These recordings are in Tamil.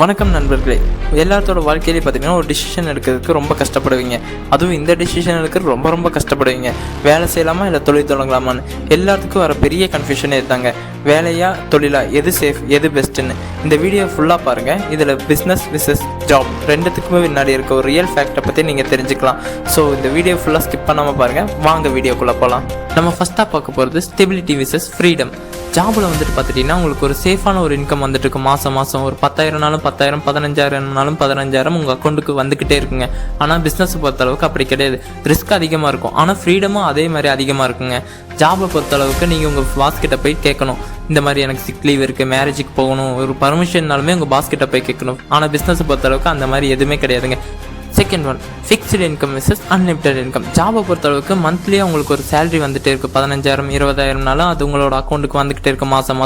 வணக்கம் நண்பர்களே. எல்லாத்தோட வாழ்க்கையிலே பார்த்தீங்கன்னா ஒரு டிசிஷன் எடுக்கிறதுக்கு ரொம்ப கஷ்டப்படுவீங்க. அதுவும் இந்த டிசிஷன் எடுக்கிறது ரொம்ப கஷ்டப்படுவீங்க. வேலை செய்யலாமா இல்லை தொழில் தொடங்கலாமான்னு எல்லாத்துக்கும் வர பெரிய கன்ஃபியூஷனே இருந்தாங்க. வேலையா தொழிலா, எது சேஃப் எது பெஸ்ட்டுன்னு இந்த வீடியோ ஃபுல்லாக பாருங்கள். இதில் பிஸ்னஸ் விசஸ் ஜாப் ரெண்டுத்துக்குமே முன்னாடி இருக்க ஒரு ரியல் ஃபேக்டை பற்றி நீங்கள் தெரிஞ்சுக்கலாம். ஸோ இந்த வீடியோ ஃபுல்லாக ஸ்கிப் பண்ணாமல் பாருங்கள். வாங்க வீடியோக்குள்ளே போகலாம். நம்ம ஃபஸ்ட்டாக பார்க்க போகிறது ஸ்டெபிலிட்டி விசஸ் ஃப்ரீடம். ஜாபில் வந்துட்டு பார்த்துட்டிங்கன்னா உங்களுக்கு ஒரு சேஃபான ஒரு இன்கம் வந்துட்டு இருக்கும். மாதம் ஒரு 10,000நாலும் 10,000, 15,000நாலும் 15,000 உங்கள் அக்கௌண்ட்டுக்கு வந்துக்கிட்டே இருக்குங்க. ஆனால் பிஸ்னஸை பொறுத்தளவுக்கு அப்படி கிடையாது. ரிஸ்க் அதிகமாக இருக்கும், ஆனால் ஃப்ரீடமும் அதே மாதிரி அதிகமாக இருக்குங்க. ஜாபை பொறுத்தளவுக்கு நீங்கள் உங்கள் பாஸ்கிட்ட போய் கேட்கணும், இந்த மாதிரி எனக்கு சிக் லீவ் இருக்குது, மேரேஜுக்கு போகணும், ஒரு பர்மிஷன்னாலுமே உங்கள் பாஸ்கிட்ட போய் கேட்கணும். ஆனால் பிஸ்னஸை பொறுத்தளவுக்கு அந்த மாதிரி எதுவுமே கிடையாதுங்க. Second one, fixed income versus unlimited income. ஜாபை பொறுத்தளவுக்கு மந்த்லியாக உங்களுக்கு ஒரு சேலரி வந்துகிட்டே இருக்குது. 15,000, 20,000நாலும் அது உங்களோட அக்கௌண்ட்டுக்கு வந்துக்கிட்டே இருக்குது. மாதம்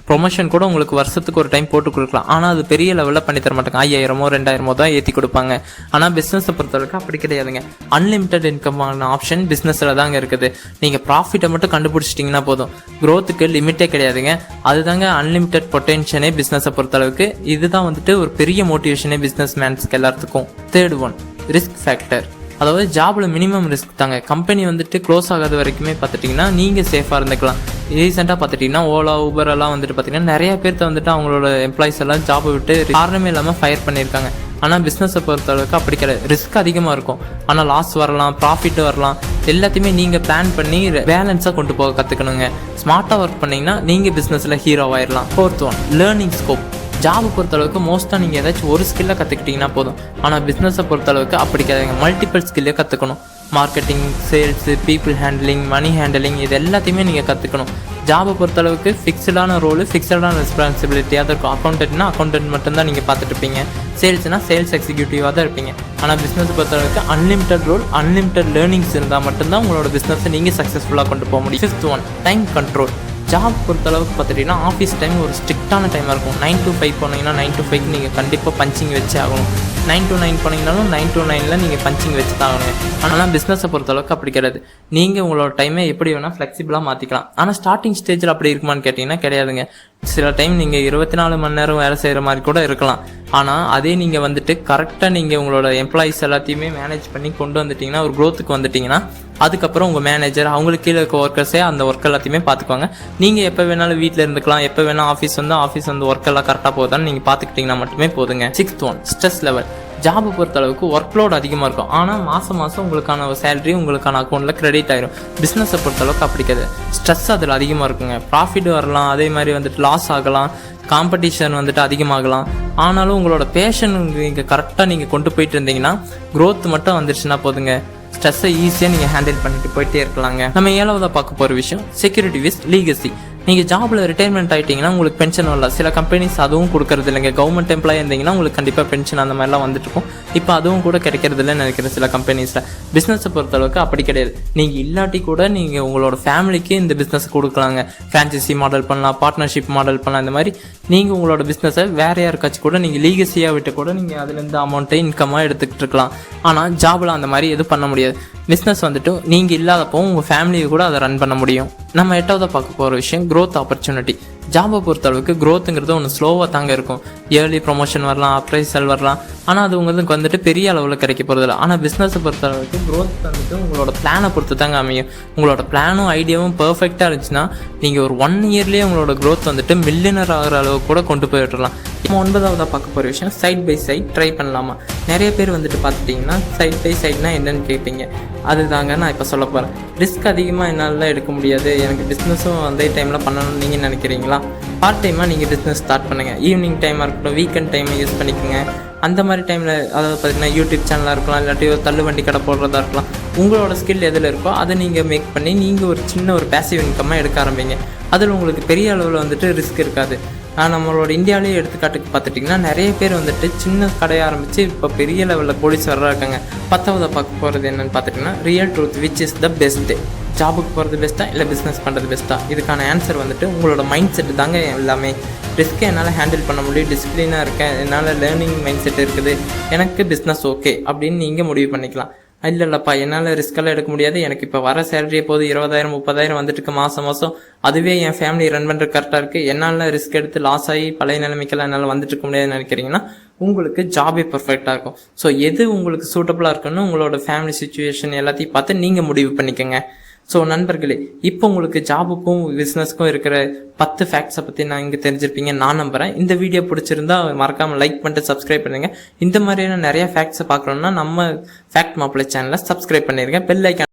ப்ரொமோஷன் கூட உங்களுக்கு வருஷத்துக்கு ஒரு டைம் போட்டு கொடுக்கலாம். ஆனால் அது பெரிய லெவலில் பண்ணி தர மாட்டாங்க. 5,000, 2,000 தான் ஏற்றி கொடுப்பாங்க. ஆனால் பிஸ்னஸை பொறுத்தளவுக்கு அப்படி கிடையாதுங்க. அன்லிமிட்டட் இன்கமான ஆப்ஷன் பிஸ்னஸில் தாங்க இருக்குது. நீங்கள் ப்ராஃபிட்டை மட்டும் கண்டுபிடிச்சிட்டிங்கன்னா போதும். க்ரோத்துக்கு லிமிட்டே கிடையாதுங்க. அதுதாங்க அன்லிமிட்டட் பொட்டென்ஷனே பிஸ்னஸை பொறுத்தளவுக்கு. இதுதான் வந்துட்டு ஒரு பெரிய மோட்டிவேஷனே பிஸ்னஸ் மேன்ஸ்க்கு எல்லாத்துக்கும். Third one, risk factor. அதாவது ஜாபில் மினிமம் ரிஸ்க் தாங்க. கம்பெனி வந்துட்டு க்ளோஸ் ஆகாத வரைக்குமே பார்த்துட்டிங்கன்னா நீங்கள் சேஃபாக இருந்துக்கலாம். ரீசெண்டாக பார்த்துட்டிங்கன்னா ஓலா, ஊபர் எல்லாம் வந்துட்டு பார்த்திங்கன்னா நிறைய பேர்த்த வந்துட்டு அவங்களோட எம்ப்ளாயிஸ் எல்லாம் ஜாபை விட்டு காரணமே இல்லாமல் ஃபயர் பண்ணியிருக்காங்க. ஆனால் பிஸ்னஸை பொறுத்தளவுக்கு அப்படி கிடையாது. ரிஸ்க் அதிகமாக இருக்கும், ஆனால் லாஸ் வரலாம், ப்ராஃபிட் வரலாம். எல்லாத்தையுமே நீங்கள் பிளான் பண்ணி பேலன்ஸாக கொண்டு போக கற்றுக்கணுங்க. ஸ்மார்ட்டாக ஒர்க் பண்ணிங்கன்னா நீங்கள் பிஸ்னஸில் ஹீரோவாயிடலாம். Fourth one, learning scope. ஜாபை பொறுத்தளவுக்கு மோஸ்ட்டாக நீங்கள் ஏதாச்சும் ஒரு ஸ்கில்லை கற்றுக்கிட்டிங்கன்னா போதும். ஆனால் பிஸ்னஸை பொறுத்தளவுக்கு அப்படி கிடையாதுங்க. மல்டிபிள் ஸ்கில்லே கற்றுக்கணும். மார்க்கெட்டிங், சேல்ஸு, பீப்புள் ஹேண்ட்லிங், மணி ஹேண்ட்லிங், இது எல்லாத்தையுமே நீங்கள் கற்றுக்கணும். ஜாபை பொறுத்தளவுக்கு ஃபிக்ஸடான ரோலு, ஃபிக்ஸடான ரெஸ்பான்சிபிலிட்டியாக தான் இருக்கும். அக்கௌண்டன்ட் மட்டும்தான் நீங்கள் பார்த்துட்டு இருப்பீங்க. சேல்ஸ்னால் சேல்ஸ் எக்ஸிக்யூட்டிவாக தான் இருப்பீங்க. ஆனால் பிஸ்னஸ் பொறுத்தளவுக்கு அன்லிமிட்டட் ரோல், அன்லிமிட்டட் லேர்னிங்ஸ் இருந்தால் மட்டும்தான் உங்களோட பிஸ்னஸை நீங்கள் சக்ஸஸ்ஃபுல்லாக கொண்டு போக முடியும். Fifth one, time control. Job பொறுத்தளவுக்கு பார்த்துட்டிங்கன்னா ஆஃபீஸ் டைம் ஒரு ஸ்ட்ரிக்டான டைமாக இருக்கும். 9 to 5 போனீங்கன்னா 9 to 5 நீங்கள் கண்டிப்பாக பஞ்சிங் வச்சே ஆகணும். 9 to 9 போனீங்கனாலும் 9 to 9 நீங்கள் பஞ்சிங் வச்சு தான் ஆகணும். ஆனால் பிஸ்னஸை பொறுத்தளவுக்கு அப்படி கிடையாது. நீங்கள் உங்களோட டைமை எப்படி வேணால் ஃப்ளெக்சிபிளாக மாற்றிக்கலாம். ஆனால் ஸ்டார்டிங் ஸ்டேஜில் அப்படி இருக்குமான்னு கேட்டிங்கன்னா கிடையாதுங்க. சில டைம் நீங்கள் 24 மணி நேரம் வேலை செய்கிற மாதிரி கூட இருக்கலாம். ஆனால் அதே நீங்கள் வந்துட்டு கரெக்டாக நீங்கள் உங்களோட எம்ப்ளாயிஸ் எல்லாத்தையுமே மேனேஜ் பண்ணி கொண்டு வந்துட்டிங்கன்னா, ஒரு க்ரோத்துக்கு வந்துட்டிங்கன்னா, அதுக்கப்புறம் உங்கள் மேனேஜர் அவங்களுக்கு கீழே இருக்க ஒர்க்கர்ஸே அந்த ஒர்க் எல்லாத்தையுமே பார்த்துக்குவாங்க. நீங்கள் எப்போ வேணாலும் வீட்டில் இருந்துக்கலாம், எப்போ வேணால் ஆஃபீஸ் வந்து ஒர்க் எல்லாம் கரெக்டாக போகுதான்னு நீங்கள் பார்த்துக்கிட்டிங்கன்னா மட்டுமே போதுங்க. Sixth one, stress level. ஜாபை பொறுத்தளவுக்கு ஒர்க் லோட் அதிகமாக இருக்கும், ஆனால் மாதம் உங்களுக்கான சேலரி உங்களுக்கான அக்கௌண்ட்டில் கிரெடிட் ஆயிரும். பிஸ்னஸை பொறுத்தளவுக்கு அப்படி கிடையாது. ஸ்ட்ரெஸ் அதில் அதிகமாக இருக்குங்க. ப்ராஃபிட் வரலாம், அதே மாதிரி வந்துட்டு லாஸ் ஆகலாம், காம்படிஷன் வந்துட்டு அதிகமாகலாம். ஆனாலும் உங்களோட பேஷன் நீங்கள் கரெக்டாக நீங்கள் கொண்டு போயிட்டு இருந்தீங்கன்னா, க்ரோத் மட்டும் வந்துருச்சுன்னா போதுங்க. ஸ்ட்ரெஸ்ஸை ஈஸியாக நீங்கள் ஹேண்டில் பண்ணிட்டு போயிட்டே இருக்கலாங்க. நம்ம ஏழாவதாக பார்க்க போகிற விஷயம் செக்யூரிட்டி வித் லீகசி. நீங்கள் ஜாபில் ரிட்டைர்மெண்ட் ஆகிட்டிங்கன்னா உங்களுக்கு பென்ஷன் வரல. சில கம்பெனிஸ் அதுவும் கொடுக்கறது இல்லைங்க. கவர்மெண்ட் எம்ப்ளாயி இருந்தீங்கன்னா உங்களுக்கு கண்டிப்பாக பென்ஷன் அந்த மாதிரிலாம் வந்துட்டு இருக்கும். இப்போ அதுவும் கூட கிடைக்கிறது இல்லைன்னு நினைக்கிறேன் சில கம்பெனிஸில். பிஸ்னஸை பொறுத்தளவுக்கு அப்படி கிடையாது. நீங்கள் இல்லாட்டி கூட நீங்கள் உங்களோட ஃபேமிலிக்கு இந்த பிஸ்னஸ் கொடுக்கலாங்க. ஃப்ரான்ச்சைசி மாடல் பண்ணலாம், பார்ட்னர்ஷிப் மாடல் பண்ணலாம். இந்த மாதிரி நீங்கள் உங்களோட பிஸ்னஸை வேறு யாருக்காச்சும் கூட நீங்கள் லீகசியாக விட்டு கூட நீங்கள் அதுலேருந்து அமௌண்ட்டை இன்கமாக எடுத்துக்கிட்டு இருக்கலாம். ஆனால் ஜாபில் அந்த மாதிரி எதுவும் பண்ண முடியாது. பிஸ்னஸ் வந்துட்டு நீங்கள் இல்லாதப்போ உங்கள் ஃபேமிலியை கூட அதை ரன் பண்ண முடியும். நம்ம எட்டாவதாக பார்க்க போகிற விஷயம் க்ரோத் ஆப்பர்ச்சுனிட்டி. ஜாபை பொறுத்தளவுக்கு க்ரோத்துங்கிறது ஒன்று ஸ்லோவாக தாங்க இருக்கும். இயர்லி ப்ரொமோஷன் வரலாம், அப்ரைசல் வரலாம், ஆனால் அது உங்களுக்கு வந்துட்டு பெரிய அளவில் கிடைக்க போகிறதில்ல. ஆனால் பிஸ்னஸை பொறுத்தளவுக்கு க்ரோத் வந்துட்டு உங்களோட பிளானை பொறுத்து தாங்க அமையும். உங்களோட பிளானும் ஐடியாவும் பர்ஃபெக்டாக இருந்துச்சுன்னா நீங்கள் ஒரு 1 இயர்லேயே உங்களோட க்ரோத் வந்துட்டு மில்லியனர் ஆகிற அளவுக்கு கூட கொண்டு போய் விட்டுறலாம். நம்ம 9ஆவதாக பார்க்க போகிற விஷயம் சைட் பை சைட் ட்ரை பண்ணலாமா. நிறைய பேர் வந்துட்டு பார்த்துட்டிங்கன்னா சைட் பை சைட்னா என்னென்னு கேட்பீங்க. அதுதாங்க நான் இப்போ சொல்ல போகிறேன். ரிஸ்க் அதிகமாக என்னால் எடுக்க முடியாது, எனக்கு பிஸ்னஸும் அதே டைமில் பண்ணணும்னு நீங்கள் நினைக்கிறீங்களா? பார்ட் டைமாக நீங்கள் பிஸ்னஸ் ஸ்டார்ட் பண்ணுங்கள். ஈவினிங் டைமாக இருக்கட்டும், வீக்கெண்ட் டைமை யூஸ் பண்ணிக்கோங்க. அந்த மாதிரி டைமில் அதாவது பார்த்திங்கன்னா யூடியூப் சேனலாக இருக்கலாம், இல்லாட்டி ஒரு தள்ளுவண்டி கடை போடுறதா இருக்கலாம். உங்களோட ஸ்கில் எதில் இருக்கோ அதை நீங்கள் மேக் பண்ணி நீங்கள் ஒரு சின்ன ஒரு பேசிவ் இன்கம்மாக எடுக்க ஆரம்பிங்க. அதில் உங்களுக்கு பெரிய அளவில் வந்துட்டு ரிஸ்க் இருக்காது. நம்மளோட இந்தியாவிலேயே எடுத்துக்காட்டுக்கு பார்த்துட்டிங்கன்னா நிறைய பேர் வந்துட்டு சின்ன கடையை ஆரம்பித்து இப்போ பெரிய லெவலில் போலீஸ்வராக இருக்காங்க. 10ஆவதாக பார்க்க போகிறது என்னென்னு பார்த்துட்டிங்கன்னா real truth which is the best. ஜாபுக்கு போகிறது பெஸ்ட்டாக இல்லை பிஸ்னஸ் பண்ணுறது பெஸ்ட்டாக? இதுக்கான ஆன்சர் வந்துட்டு உங்களோட மைண்ட் செட்டு தாங்க எல்லாமே. ரிஸ்க்கை என்னால் ஹேண்டில் பண்ண முடியும், டிசிப்ளினாக இருக்கேன், என்னால் லேர்னிங் மைண்ட் செட் இருக்குது, எனக்கு பிஸ்னஸ் ஓகே அப்படின்னு நீங்கள் முடிவு பண்ணிக்கலாம். இல்லைல்லப்பா என்னால் ரிஸ்கெல்லாம் எடுக்க முடியாது, எனக்கு இப்போ வர சேலரியே போது 20,000 30,000 வந்துட்டு இருக்கு மாதம், அதுவே என் ஃபேமிலி ரன் பண்ணுறது கரெக்டாக இருக்குது, என்னால் ரிஸ்க் எடுத்து லாஸ் ஆகி பழைய நிலைமைக்கெல்லாம் என்னால் வந்துட்டு இருக்க முடியாதுன்னு நினைக்கிறீங்கன்னா உங்களுக்கு ஜாபே பர்ஃபெக்டாக இருக்கும். ஸோ எது உங்களுக்கு சூட்டபுளாக இருக்குன்னு உங்களோட ஃபேமிலி சுச்சுவேஷன் எல்லாத்தையும் பார்த்து நீங்கள் முடிவு பண்ணிக்கோங்க. ஸோ நண்பர்களே, இப்போ உங்களுக்கு ஜாபுக்கும் பிஸ்னஸ்க்கும் இருக்கிற 10 ஃபேக்ட்ஸை பற்றி நான் இங்கே தெரிஞ்சிருப்பீங்க நான் நம்புகிறேன். இந்த வீடியோ பிடிச்சிருந்தா மறக்காமல் லைக் பண்ணிட்டு சப்ஸ்கிரைப் பண்ணுங்கள். இந்த மாதிரியான நிறைய ஃபேக்ட்ஸை பார்க்கணுன்னா நம்ம ஃபேக்ட் மாப்பிள்ளை சேனலை சப்ஸ்கிரைப் பண்ணிடுங்க. Bell icon